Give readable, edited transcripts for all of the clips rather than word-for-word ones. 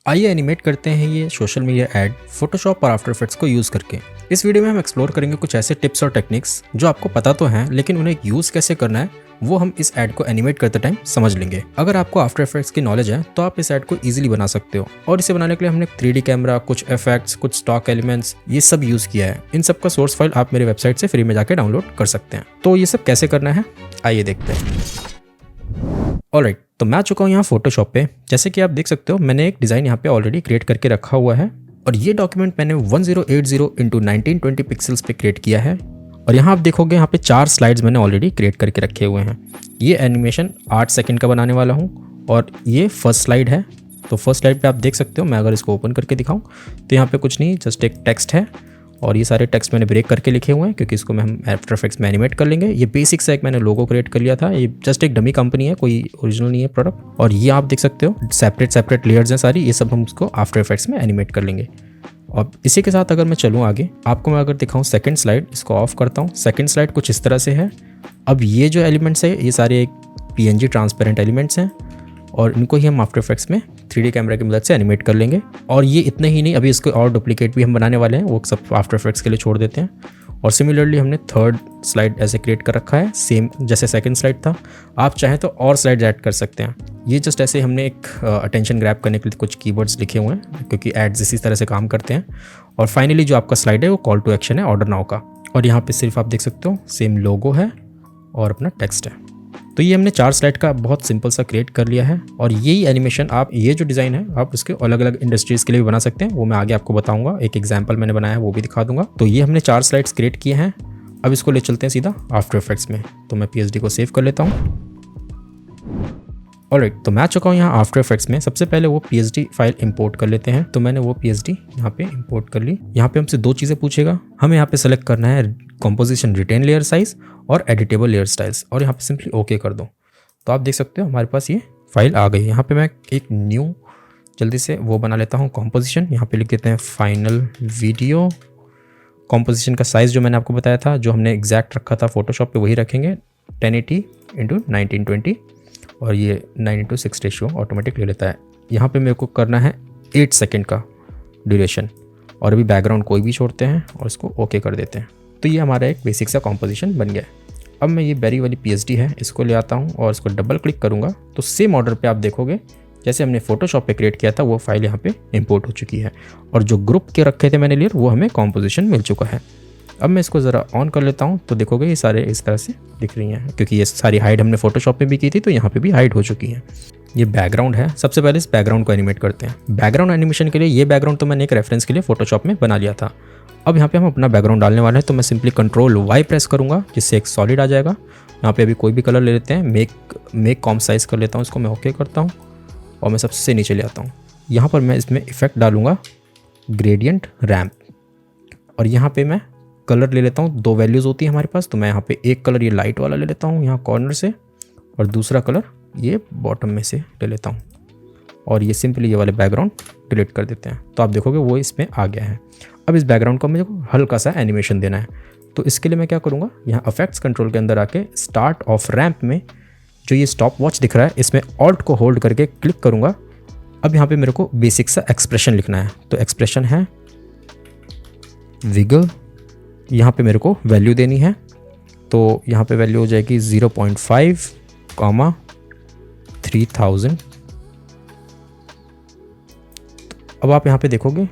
आइए एनिमेट करते हैं ये सोशल मीडिया ऐड फोटोशॉप और आफ्टर इफेक्ट्स को यूज़ करके। इस वीडियो में हम एक्सप्लोर करेंगे कुछ ऐसे टिप्स और टेक्निक्स जो आपको पता तो हैं, लेकिन उन्हें यूज़ कैसे करना है वो हम इस ऐड को एनिमेट करते टाइम समझ लेंगे। अगर आपको आफ्टर इफेक्ट्स की नॉलेज है तो आप इस ऐड को ईजिली बना सकते हो। और इसे बनाने के लिए हमने 3D कैमरा, कुछ इफेक्ट्स, कुछ स्टॉक एलिमेंट्स, ये सब यूज़ किया है। इन सब का सोर्स फाइल आप मेरे वेबसाइट से फ्री में जाके डाउनलोड कर सकते हैं। तो ये सब कैसे करना है आइए देखते हैं। ऑलराइट, तो मैं आ चुका हूँ यहाँ फोटोशॉप पे। जैसे कि आप देख सकते हो मैंने एक डिज़ाइन यहाँ पे ऑलरेडी क्रिएट करके रखा हुआ है और ये डॉक्यूमेंट मैंने 1080 इंटू 1920 पिक्सल्स पे क्रिएट किया है। और यहाँ आप देखोगे यहाँ पे 4 स्लाइड्स मैंने ऑलरेडी क्रिएट करके रखे हुए हैं। ये एनिमेशन 8 सेकंड का बनाने वाला हूँ और ये फर्स्ट स्लाइड है। तो फर्स्ट स्लाइड पे आप देख सकते हो, मैं अगर इसको ओपन करके दिखाऊँ तो यहाँ पे कुछ नहीं, जस्ट एक टेक्स्ट है और ये सारे टेक्स्ट मैंने ब्रेक करके लिखे हुए हैं क्योंकि इसको मैं हम आफ्टर इफेक्ट्स में एनिमेट कर लेंगे। ये बेसिक सा एक मैंने लोगो क्रिएट कर लिया था। ये जस्ट एक डमी कंपनी है, कोई ओरिजिनल नहीं है प्रोडक्ट। और ये आप देख सकते हो सेपरेट लेयर्स हैं सारी, ये सब हम इसको आफ्टर इफेक्ट्स में एनिमेट कर लेंगे। और इसी के साथ अगर मैं चलूँ आगे, आपको मैं अगर दिखाऊँ सेकंड स्लाइड, इसको ऑफ करता हूँ। सेकंड स्लाइड कुछ इस तरह से है। अब ये जो एलिमेंट्स है ये सारे एक PNG ट्रांसपेरेंट एलिमेंट्स हैं और इनको ही हम आफ्टर इफेक्ट्स में 3D कैमरा की मदद से एनिमेट कर लेंगे। और ये इतने ही नहीं, अभी इसके और डुप्लीकेट भी हम बनाने वाले हैं, वो सब आफ्टर इफेक्ट्स के लिए छोड़ देते हैं। और सिमिलरली हमने थर्ड स्लाइड ऐसे क्रिएट कर रखा है, सेम जैसे सेकंड स्लाइड था। आप चाहें तो और स्लाइड्स ऐड कर सकते हैं। ये जस्ट ऐसे हमने एक अटेंशन ग्रैब करने के लिए कुछ कीवर्ड्स लिखे हुए हैं क्योंकि एड्स इसी तरह से काम करते हैं। और फाइनली जो आपका स्लाइड है वो कॉल टू एक्शन है ऑर्डर नाउ का। और यहाँ पे सिर्फ आप देख सकते हो सेम लोगो है और अपना टेक्स्ट है। तो ये हमने 4 स्लाइड का बहुत सिंपल सा क्रिएट कर लिया है। और यही एनिमेशन आप, ये जो डिज़ाइन है आप उसके अलग अलग इंडस्ट्रीज़ के लिए भी बना सकते हैं, वो मैं आगे आपको बताऊंगा। एक एग्जांपल मैंने बनाया है वो भी दिखा दूंगा। तो ये हमने 4 स्लाइड्स क्रिएट किए हैं। अब इसको ले चलते हैं सीधा आफ्टर इफेक्ट्स में। तो मैं PSD को सेव कर लेता हूँ। ऑलराइट, तो मैं आ चुका हूँ यहाँ आफ्टर इफेक्ट्स में। सबसे पहले वो PSD फाइल इंपोर्ट कर लेते हैं। तो मैंने वो PSD यहाँ पे इंपोर्ट कर ली। यहाँ पे हमसे 2 चीज़ें पूछेगा। हमें यहाँ पे सेलेक्ट करना है कॉम्पोजिशन रिटेन लेयर साइज और एडिटेबल लेयर स्टाइल्स, और यहाँ पे सिंपली ओके कर दो। तो आप देख सकते हो हमारे पास ये फाइल आ गई। यहाँ पे मैं एक न्यू जल्दी से वो बना लेता हूँ कॉम्पोजिशन। यहाँ पे लिख देते हैं फाइनल वीडियो। कॉम्पोजिशन का साइज़ जो मैंने आपको बताया था, जो हमने एग्जैक्ट रखा था फोटोशॉप पे, वही रखेंगे 1080 इंटू 1920। और ये 9:6 रेशियो ऑटोमेटिक ले लेता है। यहाँ पे मेरे को करना है 8 सेकेंड का ड्यूरेशन। और अभी बैकग्राउंड कोई भी छोड़ते हैं और इसको ओके कर देते हैं। तो ये हमारा एक बेसिक सा कॉम्पोजिशन बन गया। अब मैं ये बेरी वाली PSD है, इसको ले आता हूँ और इसको डबल क्लिक करूँगा तो सेम ऑर्डर पे आप देखोगे जैसे हमने फोटोशॉप पे क्रिएट किया था वो फाइल यहाँ पे इंपोर्ट हो चुकी है। और जो ग्रुप के रखे थे मैंने लेयर, वो हमें कॉम्पोजिशन मिल चुका है। अब मैं इसको ज़रा ऑन कर लेता हूँ तो देखोगे ये सारे इस तरह से दिख रही हैं क्योंकि ये सारी हाइड हमने फोटोशॉप पे भी की थी, तो यहाँ पे भी हाइड हो चुकी है। ये बैकग्राउंड है। सबसे पहले इस बैकग्राउंड को एनिमेट करते हैं। बैकग्राउंड एनिमेशन के लिए ये बैकग्राउंड तो मैंने एक रेफरेंस के लिए फोटोशॉप में बना लिया था। अब यहाँ पे हम अपना बैकग्राउंड डालने वाले हैं। तो मैं सिंपली Ctrl+Y प्रेस करूँगा जिससे एक सॉलिड आ जाएगा। यहाँ पे अभी कोई भी कलर ले लेते हैं। मेक कॉम्प साइज कर लेता हूँ, इसको मैं ओके करता हूँ और मैं सबसे नीचे ले आता हूँ। यहाँ पर मैं इसमें इफेक्ट डालूँगा ग्रेडियंट रैम्प। और यहाँ पे मैं कलर ले लेता हूँ। 2 वैल्यूज़ होती है हमारे पास, तो मैं यहाँ पे एक कलर ये लाइट वाला ले लेता हूँ यहाँ कॉर्नर से, और दूसरा कलर ये बॉटम में से ले लेता हूँ। और ये सिंपली ये वाले बैकग्राउंड डिलीट कर देते हैं। तो आप देखोगे वो इसमें आ गया है। अब इस बैकग्राउंड को मुझे हल्का सा एनिमेशन देना है। तो इसके लिए मैं क्या करूँगा, यहाँ इफेक्ट्स कंट्रोल के अंदर आके स्टार्ट ऑफ रैम्प में जो ये स्टॉप वॉच दिख रहा है, इसमें ऑल्ट को होल्ड करके क्लिक करूँगा। अब यहाँ पे मेरे को बेसिक सा एक्सप्रेशन लिखना है। तो एक्सप्रेशन है विगल। यहाँ पे मेरे को वैल्यू देनी है। तो यहाँ पे वैल्यू हो जाएगी 0.5, 3000। अब आप यहाँ पे देखोगे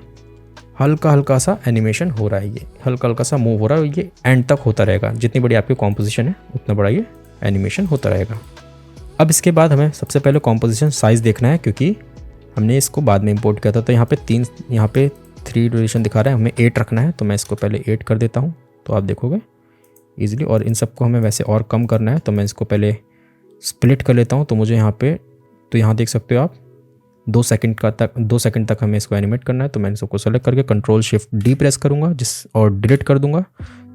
हल्का हल्का सा एनिमेशन हो रहा है, ये हल्का हल्का सा मूव हो रहा है। ये एंड तक होता रहेगा, जितनी बड़ी आपकी कॉम्पोजिशन है उतना बड़ा ये एनिमेशन होता रहेगा। अब इसके बाद हमें सबसे पहले कॉम्पोजिशन साइज़ देखना है क्योंकि हमने इसको बाद में इंपोर्ट किया था। तो यहाँ पे 3 ड्यूरेशन दिखा रहा है, हमें 8 रखना है। तो मैं इसको पहले 8 कर देता हूँ, तो आप देखोगे ईजिली। और इन सबको हमें वैसे और कम करना है, तो मैं इसको पहले स्प्लिट कर लेता हूँ। तो मुझे यहाँ पे, तो यहाँ देख सकते हो आप 2 सेकंड तक हमें इसको एनिमेट करना है। तो मैं इन सबको सेलेक्ट करके Ctrl+Shift+D प्रेस करूँगा और डिलीट कर दूँगा,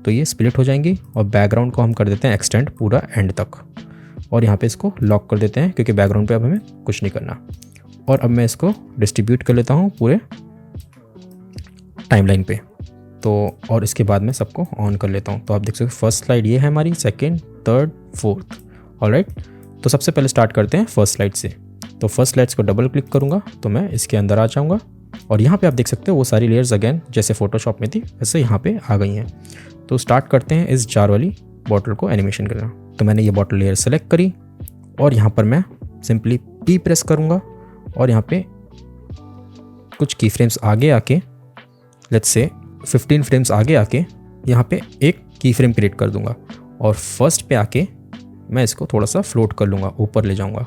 तो ये स्प्लिट हो जाएंगी। और बैकग्राउंड को हम कर देते हैं एक्सटेंड पूरा एंड तक। और यहाँ पे इसको लॉक कर देते हैं क्योंकि बैकग्राउंड पे अब हमें कुछ नहीं करना। और अब मैं इसको डिस्ट्रीब्यूट कर लेता हूँ पूरे टाइमलाइन पे। तो और इसके बाद मैं सबको ऑन कर लेता हूँ। तो आप देख सकते हो फर्स्ट स्लाइड ये है हमारी, सेकेंड, थर्ड, फोर्थ। ऑलराइट, तो सबसे पहले स्टार्ट करते हैं फर्स्ट स्लाइड से। तो फर्स्ट स्लाइड्स को डबल क्लिक करूँगा तो मैं इसके अंदर आ जाऊँगा और यहाँ पे आप देख सकते हो वो सारी लेयर्स अगेन जैसे फोटोशॉप में थी वैसे यहाँ पे आ गई हैं। तो स्टार्ट करते हैं इस जार वाली बॉटल को एनिमेशन करना। तो मैंने ये बॉटल लेयर सेलेक्ट करी और यहाँ पर मैं सिंपली P प्रेस करूँगा और यहाँ पे कुछ की फ्रेम्स आगे आके, लेट्स से 15 फ्रेम्स आगे आके यहाँ पे एक की फ्रेम क्रिएट कर दूंगा और फर्स्ट पे आके मैं इसको थोड़ा सा फ्लोट कर लूँगा, ऊपर ले जाऊँगा।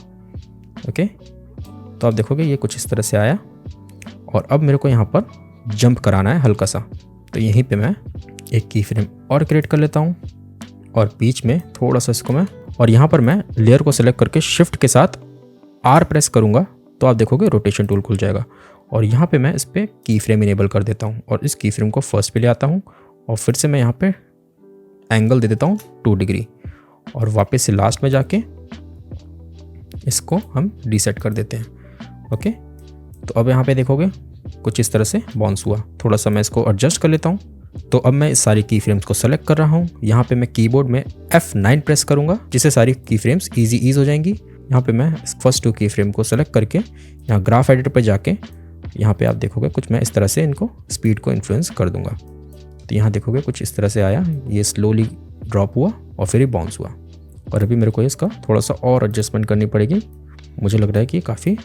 ओके, तो आप देखोगे ये कुछ इस तरह से आया और अब मेरे को यहाँ पर जंप कराना है हल्का सा। तो यहीं पे मैं एक की फ्रेम और क्रिएट कर लेता हूँ और बीच में थोड़ा सा इसको मैं, और यहाँ पर मैं लेयर को सेलेक्ट करके शिफ्ट के साथ R प्रेस करूँगा तो आप देखोगे रोटेशन टूल खुल जाएगा और यहाँ पे मैं इस पर की फ्रेम इनेबल कर देता हूँ और इस की फ्रेम को फर्स्ट पे ले आता हूँ और फिर से मैं यहाँ पे एंगल दे देता हूँ 2 डिग्री और वापस से लास्ट में जाके इसको हम रीसेट कर देते हैं। ओके, तो अब यहाँ पे देखोगे कुछ इस तरह से बाउंस हुआ। थोड़ा सा मैं इसको एडजस्ट कर लेता हूँ। तो अब मैं इस सारी की फ्रेम्स को सेलेक्ट कर रहा हूँ। यहाँ पे मैं कीबोर्ड में F9 प्रेस करूँगा जिससे सारी की फ्रेम्स ईज हो जाएंगी। यहाँ पे मैं फर्स्ट 2 की फ्रेम को सेलेक्ट करके यहाँ ग्राफ एडिटर पे जाके यहाँ पे आप देखोगे कुछ मैं इस तरह से इनको स्पीड को इन्फ्लुएंस कर दूंगा। तो यहाँ देखोगे कुछ इस तरह से आया, ये स्लोली ड्रॉप हुआ और फिर ये बाउंस हुआ और अभी मेरे को इसका थोड़ा सा और एडजस्टमेंट करनी पड़ेगी। मुझे लग रहा है कि काफ़ी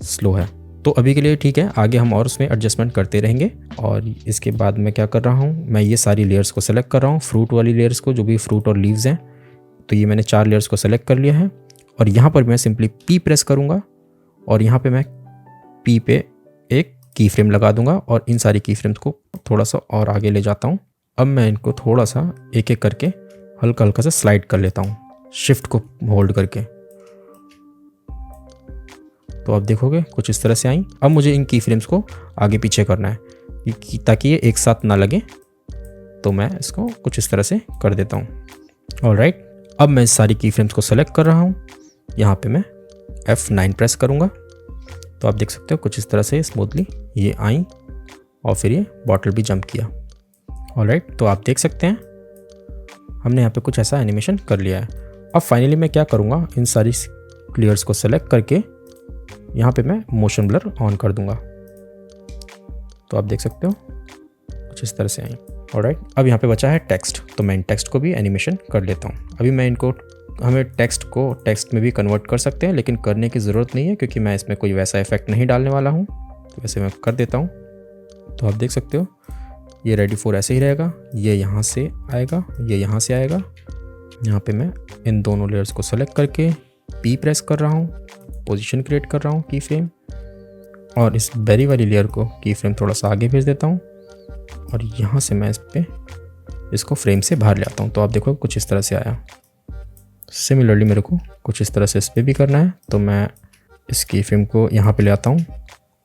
स्लो है, तो अभी के लिए ठीक है, आगे हम और उसमें एडजस्टमेंट करते रहेंगे। और इसके बाद मैं क्या कर रहा हूँ, मैं ये सारी लेयर्स को सेलेक्ट कर रहा हूँ, फ्रूट वाली लेयर्स को, जो भी फ्रूट और लीव्स हैं। तो ये मैंने 4 लेयर्स को सेलेक्ट कर लिया है और यहाँ पर मैं सिंपली P प्रेस करूँगा और यहाँ पे मैं P पे एक की फ्रेम लगा दूंगा और इन सारी की फ्रेम्स को थोड़ा सा और आगे ले जाता हूँ। अब मैं इनको थोड़ा सा एक एक करके हल्का हल्का सा स्लाइड कर लेता हूँ, शिफ्ट को होल्ड करके। तो आप देखोगे कुछ इस तरह से आई। अब मुझे इन की फ्रेम्स को आगे पीछे करना है ताकि ये एक साथ ना लगे, तो मैं इसको कुछ इस तरह से कर देता हूँ। ऑलराइट, अब मैं इस सारी की फ्रेम्स को सेलेक्ट कर रहा हूँ। यहाँ पे मैं F9 प्रेस करूँगा तो आप देख सकते हो कुछ इस तरह से स्मूथली ये आई और फिर ये बॉटल भी जंप किया। ऑलराइट, तो आप देख सकते हैं हमने यहाँ पे कुछ ऐसा एनिमेशन कर लिया है। अब फाइनली मैं क्या करूँगा, इन सारी लेयर्स को सेलेक्ट करके यहाँ पे मैं मोशन ब्लर ऑन कर दूंगा। तो आप देख सकते हो कुछ इस तरह से आई। ऑलराइट, अब यहाँ पे बचा है टेक्स्ट, तो मैं इन टेक्स्ट को भी एनिमेशन कर लेता हूँ। अभी मैं इनको, हमें टेक्स्ट को टेक्स्ट में भी कन्वर्ट कर सकते हैं लेकिन करने की ज़रूरत नहीं है क्योंकि मैं इसमें कोई वैसा इफेक्ट नहीं डालने वाला हूँ, तो वैसे मैं कर देता हूँ। तो आप देख सकते हो ये रेडी फॉर ऐसे ही रहेगा, ये यहाँ से आएगा, ये यहाँ से आएगा। यहाँ पे मैं इन दोनों लेयर्स को सेलेक्ट करके P प्रेस कर रहा हूँ, पोजीशन क्रिएट कर रहा हूँ की फ्रेम, और इस बेरी वाली लेयर को की फ्रेम थोड़ा सा आगे भेज देता हूँ और यहाँ से मैं इसको फ्रेम से बाहर ले आता हूँ। तो आप देखो कुछ इस तरह से आया। सिमिलरली मेरे को कुछ इस तरह से इस पर भी करना है, तो मैं इस की फ्रेम को यहाँ पे ले आता हूँ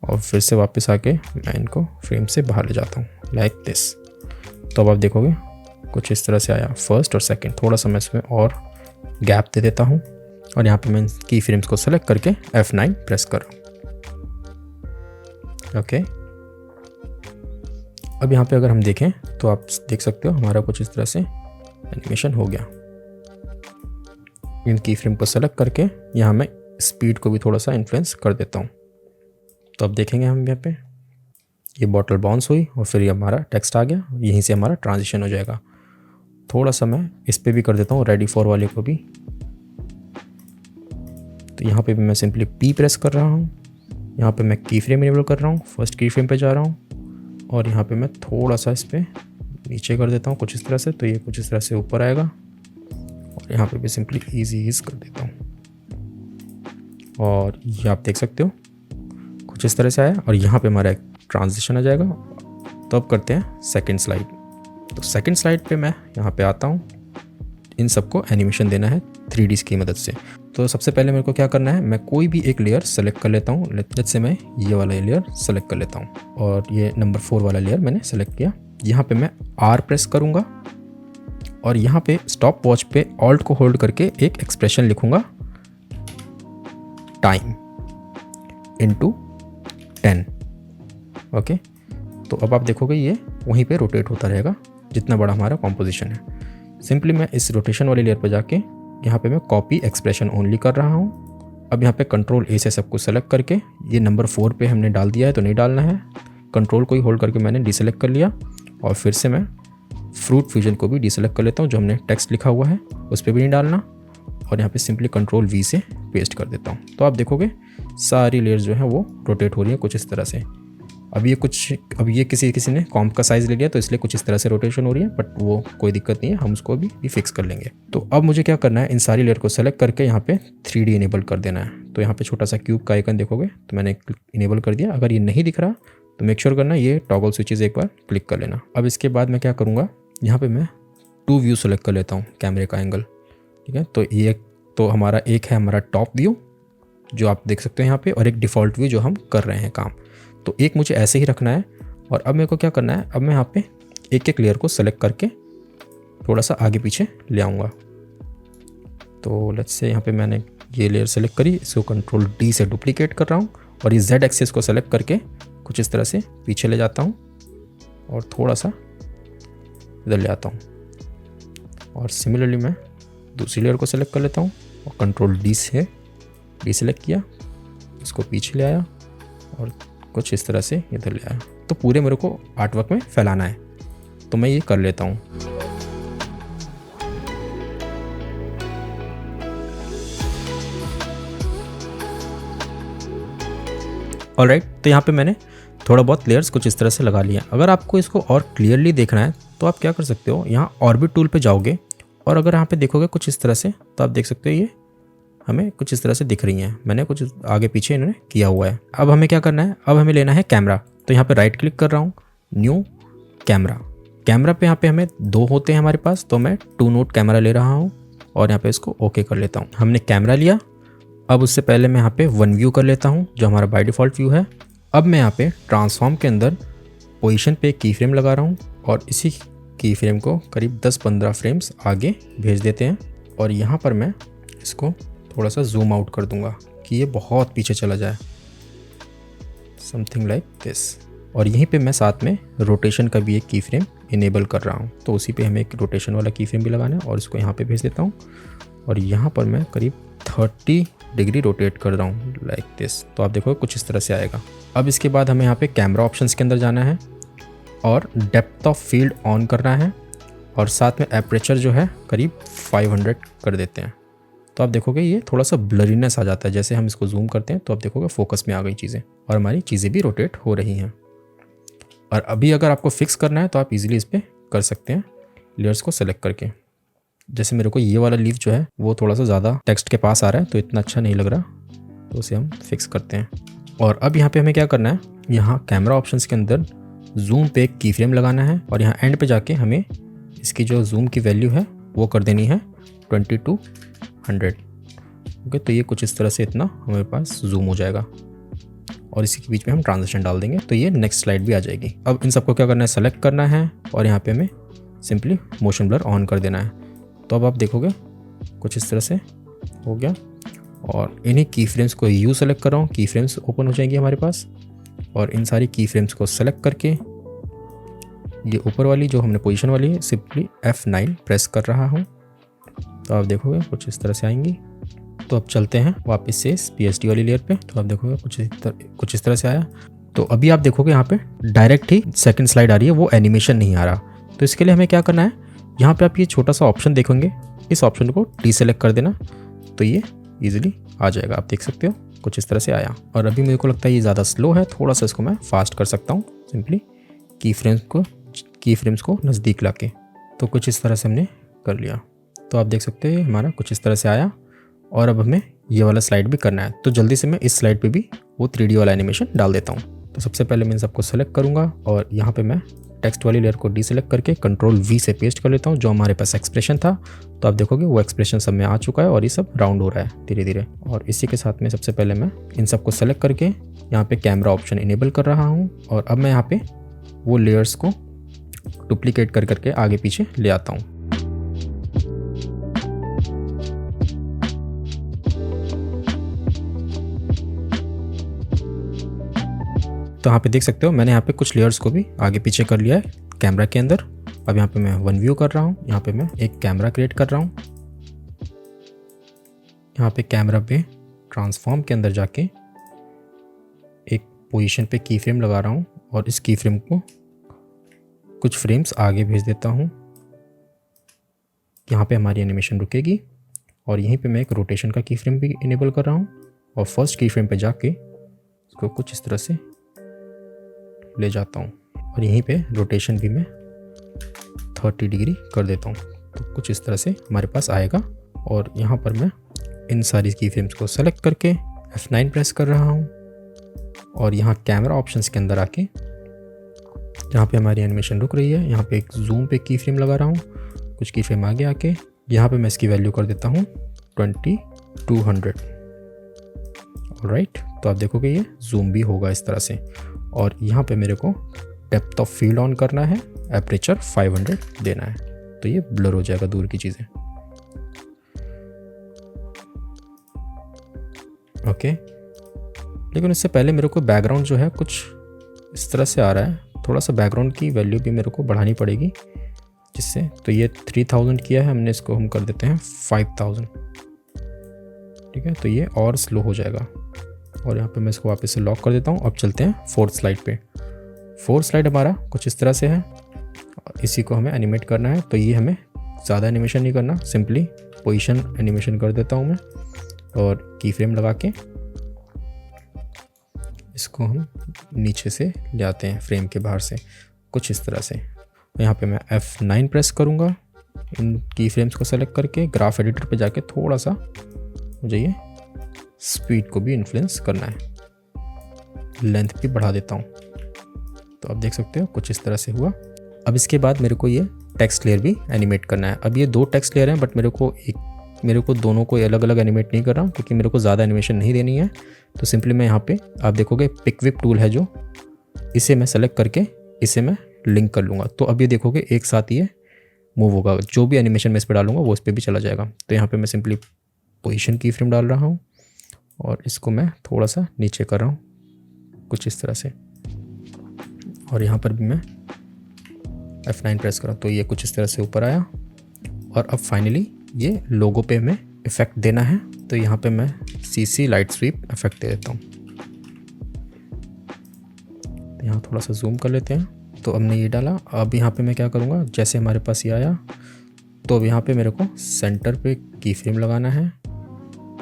और फिर से वापस आके मैं इनको फ्रेम से बाहर ले जाता हूँ लाइक दिस। तो अब आप देखोगे कुछ इस तरह से आया फर्स्ट और सेकंड। थोड़ा सा मैं इसमें और गैप दे देता हूँ और यहाँ पे मैं की फ्रेम्स को सेलेक्ट करके F9 प्रेस कर रहा हूँ। ओके, अब यहाँ पे अगर हम देखें तो आप देख सकते हो हमारा कुछ इस तरह से एनिमेशन हो गया। इन की फ्रेम को सेलेक्ट करके यहाँ मैं स्पीड को भी थोड़ा सा इन्फ्लुएंस कर देता हूँ। तो अब देखेंगे हम यहाँ पे ये बॉटल बाउंस हुई और फिर ये हमारा टेक्स्ट आ गया, यहीं से हमारा ट्रांजिशन हो जाएगा। थोड़ा सा मैं इस पर भी कर देता हूँ, रेडी फॉर वाले को भी। तो यहाँ पे भी मैं सिंपली P प्रेस कर रहा हूँ, यहाँ पे मैं की फ्रेम इनेबल कर रहा हूँ, फर्स्ट की फ्रेम पे जा रहा हूँ और यहाँ पे मैं थोड़ा सा इस पर नीचे कर देता हूँ कुछ इस तरह से, तो ये कुछ इस तरह से ऊपर आएगा और यहाँ पे भी सिंपली ईज कर देता हूँ और ये आप देख सकते हो कुछ इस तरह से आया और यहाँ पे हमारा एक ट्रांजिशन आ जाएगा। तो अब करते हैं सेकंड स्लाइड। तो सेकंड स्लाइड पे मैं यहाँ पे आता हूँ, इन सबको एनिमेशन देना है 3D की मदद से। तो सबसे पहले मेरे को क्या करना है, मैं कोई भी एक लेयर सेलेक्ट कर लेता हूँ। लेट्स से मैं ये वाला लेयर सेलेक्ट कर लेता हूँ और ये नंबर 4 वाला लेयर मैंने सेलेक्ट किया। यहाँ पे मैं R प्रेस करूँगा और यहाँ पे स्टॉप वॉच पे ऑल्ट को होल्ड करके एक एक्सप्रेशन लिखूँगा, टाइम इनटू 10। ओके, तो अब आप देखोगे ये वहीं पे रोटेट होता रहेगा जितना बड़ा हमारा कॉम्पोजिशन है। सिंपली मैं इस रोटेशन वाली लेयर पर जाके यहाँ पे मैं कॉपी एक्सप्रेशन ओनली कर रहा हूँ। अब यहाँ पे कंट्रोल ए से सब कुछ सेलेक्ट करके ये नंबर 4 पे हमने डाल दिया है तो नहीं डालना है, कंट्रोल को ही होल्ड करके मैंने डिसेलेक्ट कर लिया और फिर से मैं फ्रूट फ्यूजन को भी डिसेलेक्ट कर लेता हूँ, जो हमने टेक्स्ट लिखा हुआ है उस पर भी नहीं डालना और यहाँ पे सिंपली कंट्रोल वी से पेस्ट कर देता हूँ। तो आप देखोगे सारी लेयर्स जो हैं वो रोटेट हो रही है कुछ इस तरह से। अब ये किसी ने कॉम्प का साइज़ ले लिया तो इसलिए कुछ इस तरह से रोटेशन हो रही है, बट वो कोई दिक्कत नहीं है, हम उसको भी फिक्स कर लेंगे। तो अब मुझे क्या करना है, इन सारी लेयर को सेलेक्ट करके यहाँ पे 3D इनेबल कर देना है। तो यहाँ पे छोटा सा क्यूब का आइकन देखोगे तो मैंने इनेबल कर दिया। अगर ये नहीं दिख रहा तो मेक श्योर करना ये टॉगल स्विचेस एक बार क्लिक कर लेना। अब इसके बाद मैं क्या करूँगा, यहाँ पर मैं 2 व्यू सेलेक्ट कर लेता हूँ कैमरे का एंगल, ठीक है। तो ये तो हमारा एक है हमारा टॉप व्यू जो आप देख सकते हो यहाँ पे, और एक डिफ़ॉल्ट व्यू जो हम कर रहे हैं काम। तो एक मुझे ऐसे ही रखना है और अब मेरे को क्या करना है, अब मैं यहाँ पे एक एक लेयर को सेलेक्ट करके थोड़ा सा आगे पीछे ले आऊँगा। तो लेट्स से यहाँ पे मैंने ये लेयर सेलेक्ट करी, इसको कंट्रोल डी से डुप्लीकेट कर रहा हूँ और ये जेड एक्सिस को सेलेक्ट करके कुछ इस तरह से पीछे ले जाता हूँ और थोड़ा सा इधर ले आता हूँ। और सिमिलरली मैं दूसरी लेयर को सेलेक्ट कर लेता हूँ और कंट्रोल डी से डीसेलेक्ट किया, इसको पीछे ले आया और कुछ इस तरह से इधर ले आया। तो पूरे मेरे को आर्टवर्क में फैलाना है, तो मैं ये कर लेता हूँ। ऑलराइट, तो यहाँ पे मैंने थोड़ा बहुत लेयर्स कुछ इस तरह से लगा लिया। अगर आपको इसको और क्लियरली देखना है तो आप क्या कर सकते हो, यहाँ ऑर्बिट टूल पे जाओगे और अगर यहाँ पे देखोगे कुछ इस तरह से तो आप देख सकते हो ये हमें कुछ इस तरह से दिख रही हैं। मैंने कुछ आगे पीछे इन्होंने किया हुआ है। अब हमें क्या करना है, अब हमें लेना है कैमरा। तो यहाँ पे राइट क्लिक कर रहा हूँ, न्यू कैमरा। कैमरा पे यहाँ पे हमें 2 होते हैं हमारे पास, तो मैं 2 नोट कैमरा ले रहा हूँ और यहाँ पे इसको ओके कर लेता हूँ। हमने कैमरा लिया। अब उससे पहले मैं यहाँ पे 1 व्यू कर लेता हूँ जो हमारा बाय डिफ़ॉल्ट व्यू है। अब मैं यहाँ पे ट्रांसफॉर्म के अंदर पोजिशन पे की फ्रेम लगा रहा हूँ और इसी की फ्रेम को करीब 10-15 फ्रेम्स आगे भेज देते हैं और यहाँ पर मैं इसको थोड़ा सा जूम आउट कर दूंगा कि ये बहुत पीछे चला जाए, समथिंग लाइक दिस। और यहीं पे मैं साथ में रोटेशन का भी एक की फ्रेम इनेबल कर रहा हूँ, तो उसी पे हमें एक रोटेशन वाला की फ्रेम भी लगाना है और इसको यहाँ पे भेज देता हूँ और यहाँ पर मैं करीब 30 डिग्री रोटेट कर रहा हूँ लाइक दिस। तो आप देखो कुछ इस तरह से आएगा। अब इसके बाद हमें यहाँ पे कैमरा ऑप्शंस के अंदर जाना है और डेप्थ ऑफ फील्ड ऑन करना है और साथ में एपरेचर जो है करीब 500 कर देते हैं। तो आप देखोगे ये थोड़ा सा ब्लरीनेस आ जाता है, जैसे हम इसको जूम करते हैं तो आप देखोगे फोकस में आ गई चीज़ें और हमारी चीज़ें भी रोटेट हो रही हैं। और अभी अगर आपको फिक्स करना है तो आप इजीली इस पर कर सकते हैं लेयर्स को सेलेक्ट करके। जैसे मेरे को ये वाला लीफ जो है वो थोड़ा सा ज़्यादा टेक्स्ट के पास आ रहा है तो इतना अच्छा नहीं लग रहा, तो उसे हम फिक्स करते हैं। और अब यहाँ पे हमें क्या करना है, यहाँ कैमरा ऑप्शंस के अंदर जूम पे एक की फ्रेम लगाना है और यहाँ एंड पे जाके हमें इसकी जो जूम की वैल्यू है वो कर देनी है 2200। ओके, तो ये कुछ इस तरह से इतना हमारे पास जूम हो जाएगा और इसी के बीच में हम ट्रांजिशन डाल देंगे तो ये नेक्स्ट स्लाइड भी आ जाएगी। अब इन सबको क्या करना है, सेलेक्ट करना है और यहाँ पे हमें सिंपली मोशन ब्लर ऑन कर देना है। तो अब आप देखोगे कुछ इस तरह से हो गया और इन्हीं की फ्रेम्स को यू सेलेक्ट कर रहा हूँ, की फ्रेम्स ओपन हो जाएंगी हमारे पास और इन सारी की फ्रेम्स को सेलेक्ट करके ये ऊपर वाली जो हमने पोजीशन वाली है सिंपली F9 प्रेस कर रहा हूँ। तो आप देखोगे कुछ इस तरह से आएंगी। तो अब चलते हैं वापस से इस PSD वाली लेयर पे। तो आप देखोगे कुछ इस तरह से आया। तो अभी आप देखोगे यहाँ पे डायरेक्ट ही सेकंड स्लाइड आ रही है, वो एनिमेशन नहीं आ रहा। तो इसके लिए हमें क्या करना है, यहाँ पे आप ये छोटा सा ऑप्शन देखेंगे, इस ऑप्शन को डीसेलेक्ट कर देना तो ये ईजिली आ जाएगा। आप देख सकते हो कुछ इस तरह से आया। और अभी मेरे को लगता है ये ज़्यादा स्लो है, थोड़ा सा इसको मैं फास्ट कर सकता हूँ सिंपली की फ्रेम्स को नज़दीक लाके। तो कुछ इस तरह से हमने कर लिया। तो आप देख सकते हैं हमारा कुछ इस तरह से आया। और अब हमें ये वाला स्लाइड भी करना है, तो जल्दी से मैं इस स्लाइड पे भी वो 3D वाला एनिमेशन डाल देता हूँ। तो सबसे पहले मैं इन सबको सेलेक्ट करूँगा और यहाँ पे मैं टेक्स्ट वाली लेयर को डीसेलेक्ट करके कंट्रोल V से पेस्ट कर लेता हूँ जो हमारे पास एक्सप्रेशन था। तो आप देखोगे वो एक्सप्रेशन सब में आ चुका है और ये सब राउंड हो रहा है धीरे धीरे। और इसी के साथ में सबसे पहले मैं इन सबको सेलेक्ट करके यहाँ पे कैमरा ऑप्शन इनेबल कर रहा हूँ और अब मैं यहाँ पे वो लेयर्स को डुप्लीकेट कर करके आगे पीछे ले आता हूँ। तो यहाँ पे देख सकते हो मैंने यहाँ पे कुछ लेयर्स को भी आगे पीछे कर लिया है कैमरा के अंदर। अब यहाँ पे मैं वन व्यू कर रहा हूँ, यहाँ पे मैं एक कैमरा क्रिएट कर रहा हूँ। यहाँ पे कैमरा पे ट्रांसफॉर्म के अंदर जाके एक पोजीशन पे की फ्रेम लगा रहा हूँ और इस की फ्रेम को कुछ फ्रेम्स आगे भेज देता हूँ। यहाँ पे हमारी एनिमेशन रुकेगी और यहीं पे मैं एक रोटेशन का की फ्रेम भी इनेबल कर रहा हूँ और फर्स्ट की फ्रेम पे जाके इसको कुछ इस तरह से ले जाता हूँ और यहीं पे रोटेशन भी मैं 30 डिग्री कर देता हूँ। तो कुछ इस तरह से हमारे पास आएगा और यहाँ पर मैं इन सारी की फ्रेम्स को सेलेक्ट करके F9 प्रेस कर रहा हूँ और यहाँ कैमरा ऑप्शंस के अंदर आके जहाँ पे हमारी एनिमेशन रुक रही है यहाँ पे एक जूम पे की फ्रेम लगा रहा हूँ। कुछ की फ्रेम आगे आके यहाँ पे मैं इसकी वैल्यू कर देता हूँ 2200। ऑलराइट, तो आप देखोगे ये जूम भी होगा इस तरह से। और यहाँ पे मेरे को डेप्थ ऑफ फील्ड ऑन करना है, एपरेचर 500 देना है, तो ये ब्लर हो जाएगा दूर की चीज़ें। ओके, लेकिन इससे पहले मेरे को बैकग्राउंड जो है कुछ इस तरह से आ रहा है, थोड़ा सा बैकग्राउंड की वैल्यू भी मेरे को बढ़ानी पड़ेगी जिससे, तो ये 3000 किया है हमने, इसको हम कर देते हैं 5000। ठीक है, तो ये और स्लो हो जाएगा और यहाँ पे मैं इसको वापस से लॉक कर देता हूँ। अब चलते हैं फोर्थ स्लाइड पे। फोर्थ स्लाइड हमारा कुछ इस तरह से है, इसी को हमें एनिमेट करना है। तो ये हमें ज़्यादा एनिमेशन नहीं करना, सिंपली पोजीशन एनिमेशन कर देता हूँ मैं और की फ्रेम लगा के इसको हम नीचे से ले आते हैं फ्रेम के बाहर से कुछ इस तरह से। यहाँ पे मैं F9 प्रेस करूँगा, इन की फ्रेम्स को सेलेक्ट करके ग्राफ एडिटर पे जाके थोड़ा सा मुझे ये स्पीड को भी इन्फ्लुएंस करना है, लेंथ भी बढ़ा देता हूँ। तो आप देख सकते हो कुछ इस तरह से हुआ। अब इसके बाद मेरे को ये टेक्स्ट लेयर भी एनिमेट करना है। अब ये 2 टेक्स्ट लेयर हैं, बट मेरे को दोनों को अलग अलग एनिमेट नहीं कर रहा हूँ क्योंकि मेरे को ज़्यादा एनिमेशन नहीं देनी है। तो सिंपली मैं यहाँ पे आप देखोगे पिक विप टूल है जो, इसे मैं सेलेक्ट करके इसे मैं लिंक कर लूँगा। तो अब ये देखोगे एक साथ ये मूव होगा, जो भी एनिमेशन मैं इस पर डालूंगा वो इस पर भी चला जाएगा। तो यहाँ पे मैं सिंपली पोजीशन की फ्रेम डाल रहा हूँ और इसको मैं थोड़ा सा नीचे कर रहा हूँ कुछ इस तरह से, और यहाँ पर भी मैं F9 प्रेस करा तो ये कुछ इस तरह से ऊपर आया। और अब फाइनली ये लोगो पे हमें इफेक्ट देना है, तो यहाँ पे मैं CC लाइट स्वीप इफेक्ट दे देता हूँ। यहाँ थोड़ा सा जूम कर लेते हैं। तो हमने ये डाला, अब यहाँ पे मैं क्या करूँगा, जैसे हमारे पास ये आया तो अब यहाँ पे मेरे को सेंटर पे की फ्रेम लगाना है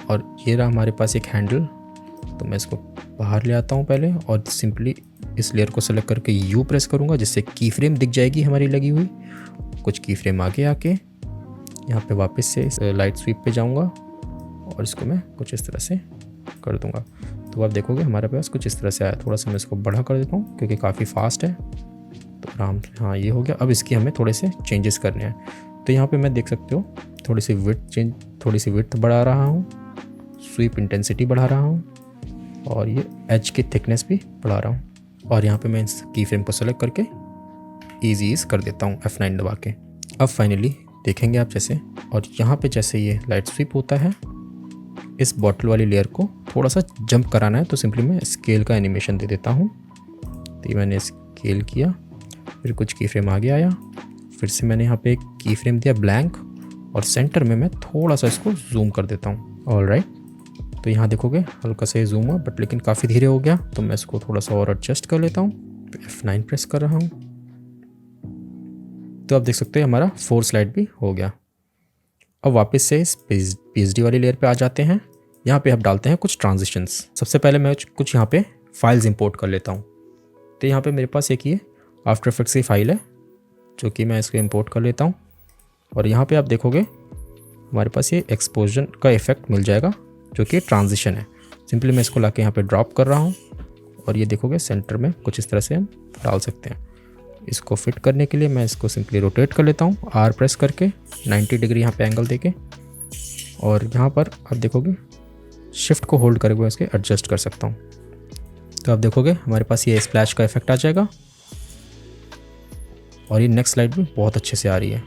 और ये रहा हमारे पास एक हैंडल। तो मैं इसको बाहर ले आता हूँ पहले और सिंपली इस लेयर को सेलेक्ट करके U प्रेस करूँगा जिससे की फ्रेम दिख जाएगी हमारी लगी हुई। कुछ की फ्रेम आगे आके यहाँ पे वापस से लाइट स्वीप पे जाऊँगा और इसको मैं कुछ इस तरह से कर दूँगा। तो आप देखोगे हमारे पास कुछ इस तरह से आया। थोड़ा सा मैं इसको बढ़ा कर देता हूँ क्योंकि काफ़ी फास्ट है, तो आराम से, हाँ ये हो गया। अब इसकी हमें थोड़े से चेंजेस करने हैं। तो यहाँ पे मैं देख सकते हो थोड़ी सी विड्थ बढ़ा रहा हूँ, स्वीप इंटेंसिटी बढ़ा रहा हूँ और ये एज की थिकनेस भी बढ़ा रहा हूँ। और यहाँ पे मैं इस की फ्रेम को सेलेक्ट करके ईज़ कर देता हूँ F9 दबा के। अब फाइनली देखेंगे आप जैसे, और यहाँ पे जैसे ये लाइट स्वीप होता है, इस बॉटल वाली लेयर को थोड़ा सा जंप कराना है तो सिंपली मैं स्केल का एनिमेशन दे देता हूँ। तो ये मैंने स्केल किया, फिर कुछ की फ्रेम आगे आया, फिर से मैंने यहाँ पे एक की फ्रेम दिया ब्लैंक और सेंटर में मैं थोड़ा सा इसको जूम कर देता हूँ। ऑलराइट, तो यहाँ देखोगे हल्का से जूम हुआ बट लेकिन काफ़ी धीरे हो गया, तो मैं इसको थोड़ा सा और एडजस्ट कर लेता हूँ। F9 प्रेस कर रहा हूँ। तो आप देख सकते हैं हमारा 4 स्लाइड भी हो गया। अब वापस से इस PSD वाली लेयर पे आ जाते हैं। यहाँ पे हम डालते हैं कुछ ट्रांजिशंस। सबसे पहले मैं कुछ यहाँ पे फाइल्स इंपोर्ट कर लेता हूँ। तो यहाँ पे मेरे पास एक ये आफ्टर इफेक्ट्स की फाइल है जो कि मैं इसको इंपोर्ट कर लेता हूँ। और यहाँ पे आप देखोगे हमारे पास ये एक्सपोजर का इफेक्ट मिल जाएगा जो कि ट्रांजिशन है। सिंपली मैं इसको लाके यहाँ पे ड्रॉप कर रहा हूँ और ये देखोगे सेंटर में कुछ इस तरह से हम डाल सकते हैं। इसको फिट करने के लिए मैं इसको सिंपली रोटेट कर लेता हूँ R प्रेस करके 90 डिग्री यहाँ पे एंगल देके, और यहाँ पर आप देखोगे शिफ्ट को होल्ड करके मैं इसके एडजस्ट कर सकता हूँ। तो आप देखोगे हमारे पास ये स्प्लैश का इफेक्ट आ जाएगा और ये नेक्स्ट स्लाइड भी बहुत अच्छे से आ रही है।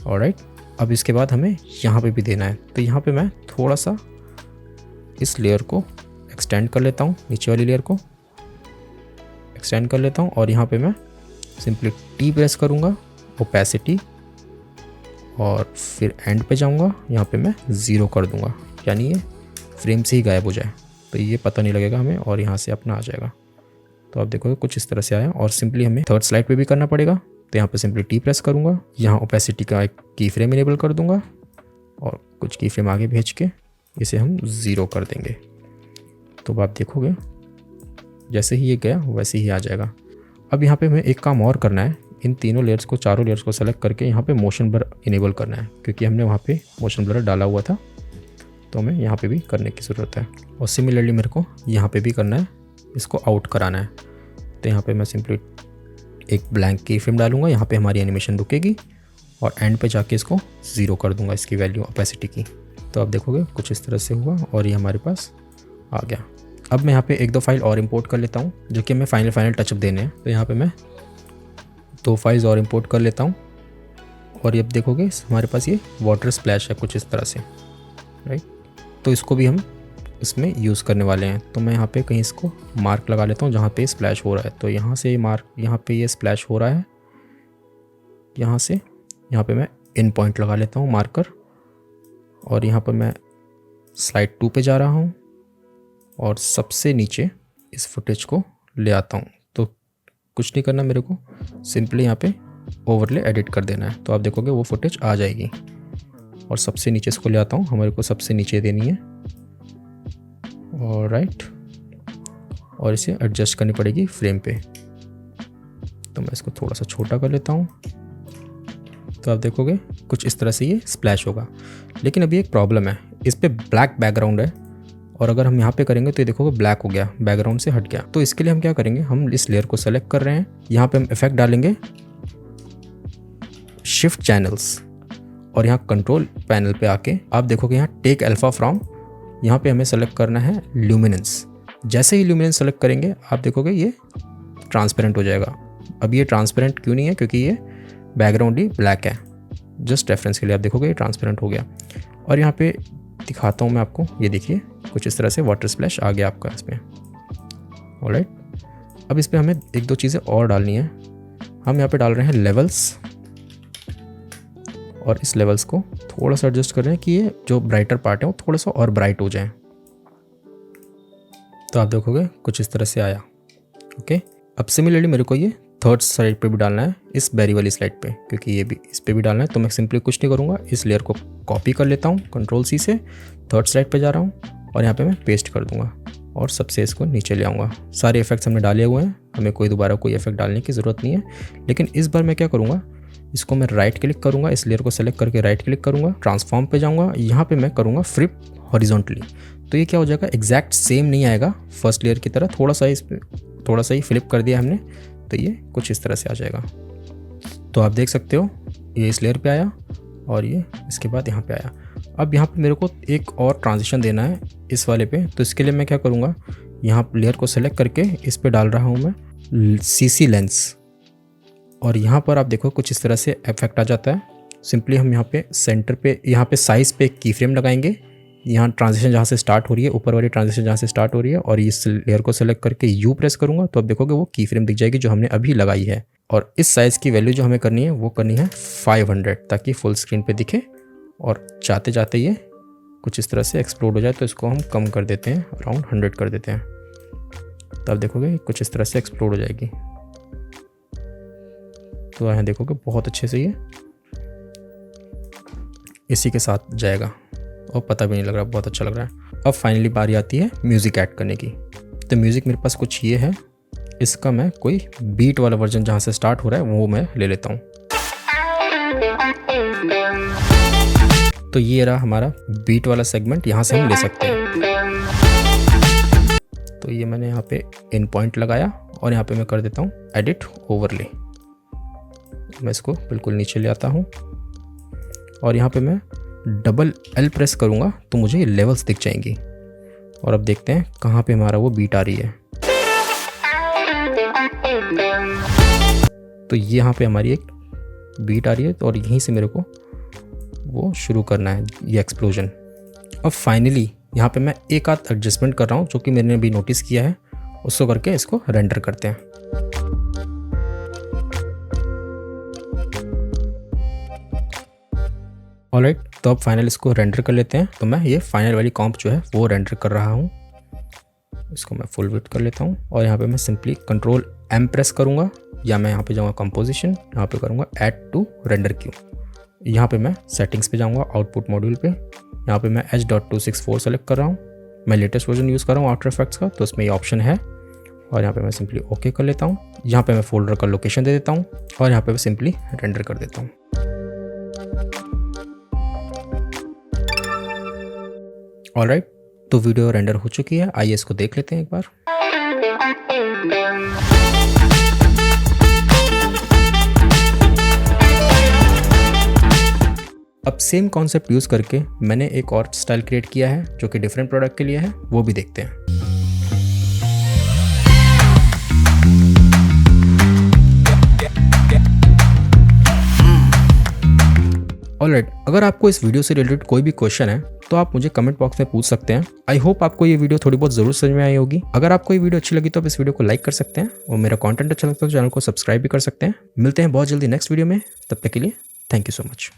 ऑलराइट, अब इसके बाद हमें यहाँ पे भी देना है। तो यहाँ पे मैं थोड़ा सा इस लेयर को एक्सटेंड कर लेता हूँ, नीचे वाली लेयर को एक्सटेंड कर लेता हूँ और यहाँ पे मैं सिंपली टी प्रेस करूँगा, ओपेसिटी, और फिर एंड पे जाऊँगा, यहाँ पे मैं 0 कर दूँगा, यानी ये फ्रेम से ही गायब हो जाए, तो ये पता नहीं लगेगा हमें और यहाँ से अपना आ जाएगा। तो आप देखोगे कुछ इस तरह से आया। और सिंपली हमें थर्ड स्लाइड पे भी करना पड़ेगा, तो यहाँ पे सिंपली टी प्रेस करूँगा, यहाँ ओपेसिटी का एक की फ्रेम इनेबल कर दूँगा और कुछ की फ्रेम आगे भेज के इसे हम 0 कर देंगे। तो आप देखोगे जैसे ही ये गया वैसे ही आ जाएगा। अब यहाँ पे हमें एक काम और करना है, इन तीनों लेयर्स को, चारों लेयर्स को सेलेक्ट करके यहाँ पे मोशन ब्लर इनेबल करना है, क्योंकि हमने वहाँ पे मोशन ब्लर डाला हुआ था, तो हमें यहाँ पे भी करने की ज़रूरत है। और सिमिलरली मेरे को यहाँ पे भी करना है, इसको आउट कराना है। तो यहाँ पे मैं सिंपली एक ब्लैंक की फ्रेम डालूंगा, यहाँ पे हमारी एनिमेशन रुकेगी और एंड पे जाके इसको 0 कर दूंगा, इसकी वैल्यू ओपेसिटी की। तो आप देखोगे कुछ इस तरह से हुआ और ये हमारे पास आ गया। अब मैं यहाँ पे 1-2 फाइल और इंपोर्ट कर लेता हूँ, जो कि हमें फाइनल टचअप देने हैं। तो यहाँ पे मैं 2 फाइल्स और इंपोर्ट कर लेता हूँ और ये अब देखोगे हमारे पास ये वाटर स्प्लैश है कुछ इस तरह से, राइट। तो इसको भी हम इसमें यूज़ करने वाले हैं। तो मैं यहाँ पे कहीं इसको मार्क लगा लेता हूँ जहाँ पे स्प्लैश हो रहा है। तो यहाँ से मार्क, यहाँ पे ये स्प्लैश हो रहा है, यहाँ से यहाँ पे मैं इन पॉइंट लगा लेता हूँ मार्कर, और यहाँ पर मैं स्लाइड 2 पे जा रहा हूँ और सबसे नीचे इस फुटेज को ले आता हूँ। तो कुछ नहीं करना मेरे को, सिंपली यहाँ पे ओवरले एडिट कर देना है। तो आप देखोगे वो फुटेज आ जाएगी और सबसे नीचे इसको ले आता हूँ, हमारे को सबसे नीचे देनी है, और राइट, और इसे एडजस्ट करनी पड़ेगी फ्रेम पे। तो मैं इसको थोड़ा सा छोटा कर लेता हूँ। तो आप देखोगे कुछ इस तरह से ये स्प्लैश होगा। लेकिन अभी एक प्रॉब्लम है, इस पे ब्लैक बैकग्राउंड है और अगर हम यहाँ पे करेंगे तो ये देखोगे ब्लैक हो गया, बैकग्राउंड से हट गया। तो इसके लिए हम क्या करेंगे, हम इस लेयर को सेलेक्ट कर रहे हैं, यहाँ पे हम इफेक्ट डालेंगे शिफ्ट चैनल्स, और यहाँ कंट्रोल पैनल पे आके आप देखोगे यहाँ टेक अल्फा फ्रॉम, यहाँ पे हमें सेलेक्ट करना है ल्यूमिनेंस। जैसे ही ल्यूमिनेंस सेलेक्ट करेंगे आप देखोगे ये ट्रांसपेरेंट हो जाएगा। अब ये ट्रांसपेरेंट क्यों नहीं है, क्योंकि ये बैकग्राउंड ही ब्लैक है। जस्ट रेफरेंस के लिए आप देखोगे ये ट्रांसपेरेंट हो गया। और यहाँ पे दिखाता हूँ मैं आपको, ये देखिए कुछ इस तरह से वाटर स्प्लैश आ गया आपका इसमें। ऑलराइट, अब इस पर हमें 1-2 चीज़ें और डालनी है। हम यहाँ पे डाल रहे हैं लेवल्स, और इस लेवल्स को थोड़ा सा एडजस्ट कर रहे हैं कि ये जो ब्राइटर पार्ट है वो थोड़ा सा और ब्राइट हो जाए। तो आप देखोगे कुछ इस तरह से आया। ओके, अब सिमिलरली मेरे को ये थर्ड स्लाइड पे भी डालना है, इस बैरी वाली स्लाइड पे, क्योंकि ये भी इस पे भी डालना है। तो मैं सिंपली कुछ नहीं करूँगा, इस लेयर को कॉपी कर लेता हूँ Ctrl+C से, थर्ड स्लाइड पे जा रहा हूँ और यहाँ पे मैं पेस्ट कर दूँगा और सबसे इसको नीचे ले आऊँगा। सारे इफेक्ट्स हमने डाले हुए हैं, हमें दोबारा कोई इफेक्ट डालने की ज़रूरत नहीं है। लेकिन इस बार मैं क्या करूँगा, इसको मैं राइट क्लिक करूँगा, इस लेयर को सेलेक्ट करके राइट क्लिक करूँगा, ट्रांसफॉर्म पे जाऊँगा, यहाँ पे मैं करूँगा फ्लिप हॉरिजॉन्टली। तो ये क्या हो जाएगा, एग्जैक्ट सेम नहीं आएगा फर्स्ट लेयर की तरह, थोड़ा सा ही फ्लिप कर दिया हमने, तो ये कुछ इस तरह से आ जाएगा। तो आप देख सकते हो ये इस लेयर पे आया और ये इसके बाद यहाँ पे आया। अब यहाँ पे मेरे को एक और ट्रांजिशन देना है इस वाले पे, तो इसके लिए मैं क्या करूँगा, यहाँ लेयर को सेलेक्ट करके इस पे डाल रहा हूँ मैं CC लेंस, और यहाँ पर आप देखो कुछ इस तरह से इफेक्ट आ जाता है। सिंपली हम यहाँ पे सेंटर पे, यहाँ पे साइज़ पे की फ्रेम लगाएंगे, यहाँ ट्रांजिशन जहाँ से स्टार्ट हो रही है, ऊपर वाली ट्रांजिशन जहाँ से स्टार्ट हो रही है, और इस लेयर को सेलेक्ट करके U प्रेस करूँगा तो अब देखोगे वो की फ्रेम दिख जाएगी जो हमने अभी लगाई है। और इस साइज़ की वैल्यू जो हमें करनी है वो करनी है 500, ताकि फुल स्क्रीन पे दिखे और जाते जाते ये कुछ इस तरह से एक्सप्लोड हो जाए। तो इसको हम कम कर देते हैं, अराउंड 100 कर देते हैं, तब देखोगे कुछ इस तरह से एक्सप्लोड हो जाएगी। तो यहाँ देखोगे बहुत अच्छे से ये इसी के साथ जाएगा और पता भी नहीं लग रहा, बहुत अच्छा लग रहा है। अब फाइनली बारी आती है म्यूज़िक ऐड करने की। तो म्यूज़िक मेरे पास कुछ ये है, इसका मैं कोई बीट वाला वर्जन जहाँ से स्टार्ट हो रहा है वो मैं ले लेता हूँ। तो ये रहा हमारा बीट वाला सेगमेंट, यहाँ से हम ले सकते हैं। तो ये मैंने यहाँ पे इन पॉइंट लगाया और यहाँ पे मैं कर देता हूँ एडिट ओवरले। मैं इसको बिल्कुल नीचे ले आता हूँ और यहाँ पे मैं डबल L प्रेस करूँगा तो मुझे ये लेवल्स दिख जाएंगी। और अब देखते हैं कहाँ पे हमारा वो बीट आ रही है। तो ये यहाँ पे हमारी एक बीट आ रही है, तो और यहीं से मेरे को वो शुरू करना है ये एक्सप्लोजन। अब फाइनली यहाँ पे मैं एक आध एडजस्टमेंट कर रहा हूँ जो कि मैंने भी नोटिस किया है, उसको करके इसको रेंडर करते हैं। ऑलराइट, तो अब फाइनल इसको रेंडर कर लेते हैं। तो मैं ये फाइनल वाली कॉम्प जो है वो रेंडर कर रहा हूँ। इसको मैं फुल विड्थ कर लेता हूँ और यहाँ पे मैं सिंपली कंट्रोल M प्रेस करूँगा, या मैं यहाँ पे जाऊँगा कंपोजिशन, यहाँ पे करूँगा ऐड टू रेंडर क्यू। यहाँ पे मैं सेटिंग्स पे जाऊँगा आउटपुट मॉड्यूल पे, यहाँ पे मैं H.264 सेलेक्ट कर रहा हूँ। मैं लेटेस्ट वर्जन यूज़ कर रहा हूँ आफ्टर इफेक्ट्स का, तो उसमें ये ऑप्शन है। और यहाँ पे मैं सिंपली ओके कर लेता हूँ। यहाँ पे मैं फोल्डर का लोकेशन दे देता हूँ और यहाँ पे मैं सिंपली रेंडर कर देता हूँ। ऑलराइट, तो वीडियो रेंडर हो चुकी है। आइए इसको देख लेते हैं एक बार। अब सेम कॉन्सेप्ट यूज़ करके मैंने एक और स्टाइल क्रिएट किया है जो कि डिफरेंट प्रोडक्ट के लिए है, वो भी देखते हैं। ऑलराइट, अगर आपको इस वीडियो से रिलेटेड कोई भी क्वेश्चन है तो आप मुझे कमेंट बॉक्स में पूछ सकते हैं। आई होप आपको ये वीडियो थोड़ी बहुत ज़रूर समझ में आई होगी। अगर आपको ये वीडियो अच्छी लगी तो आप इस वीडियो को लाइक कर सकते हैं और मेरा कंटेंट अच्छा लगता है तो चैनल को सब्सक्राइब भी कर सकते हैं। मिलते हैं बहुत जल्दी नेक्स्ट वीडियो में, तब तक के लिए थैंक यू सो मच।